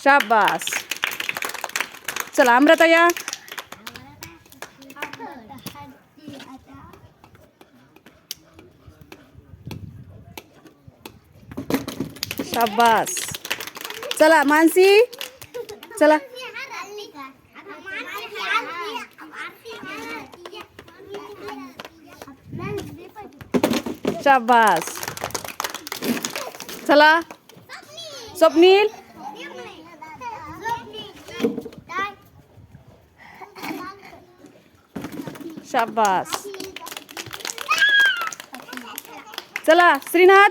शाबास. चला अमृता या. शाबास. चला मानसी. चला. शाबास. चला स्वप्नील. शाबास. चला श्रीनाथ.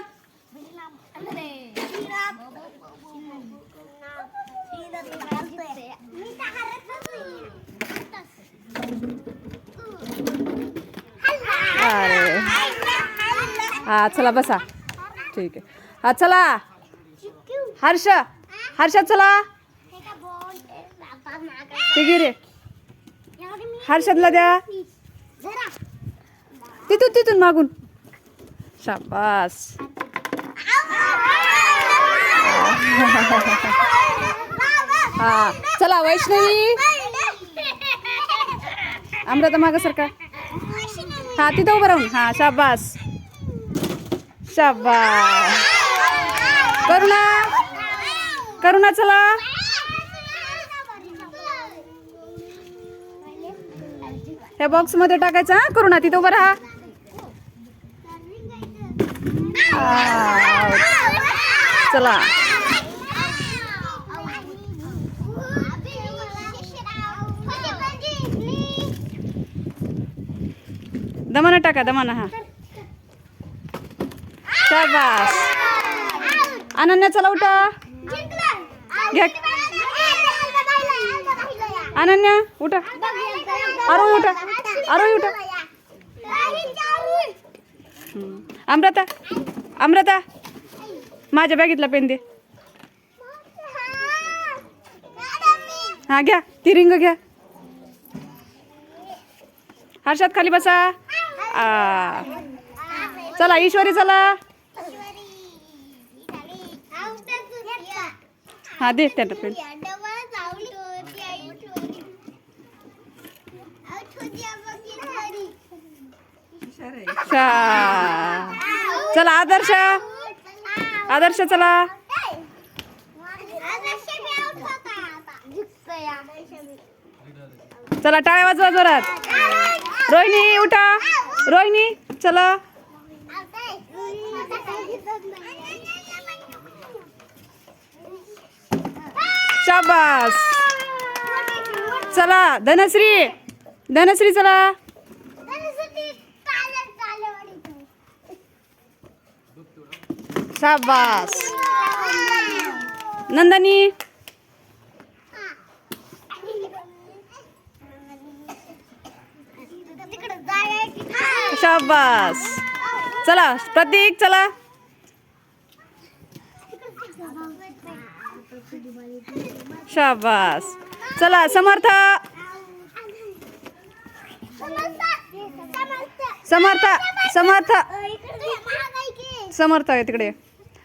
अरे हा चला बसा. ठीक आहे. हा चला हर्ष. हर्षा चला. ते घे रे. हर्षदला द्या. तिथून तिथून मागून. शाबास. हा चला वैष्णवी. अमृता मागं सरका. हा तिथं उभं राहून. हा शाबास. शाबास. करुणा. करुणा चला. ह्या बॉक्स मध्ये टाकायचा. हा करुणा तिथं उभं राहा. चला दमाना टाका. दमाना. हा शाबास. अनन्या चला उठा. घ्या अनन्या उठा. आरोही उठा. आरोही उठा. अमृता. अमृता माझ्या बॅगेतला पेन दे. हा घ्या. ती रिंग घ्या. हर्षात खाली बसा. चला ईश्वरी चला. हा दे त्या पेन. चला आदर्श. आदर्श चला. चला टाळ्या वाजवा जोरात. रोहिणी उठा. रोहिणी चला. शाबास. चला धनश्री. धनश्री चला. शाबास. नंदनी. शाबास. चला प्रतीक चला. शाबास. चला समर्थ. समर्थ. समर्थ. समर्थ आहे तिकडे.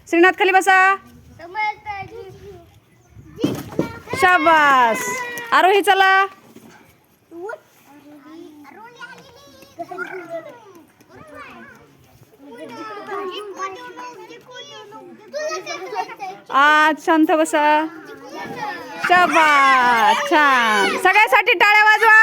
श्रीनाथ खाली बसा. शाबास. आरोही चला. आज शांत बसा. शाबास. छान. सगळ्यासाठी टाळ्या वाजवा.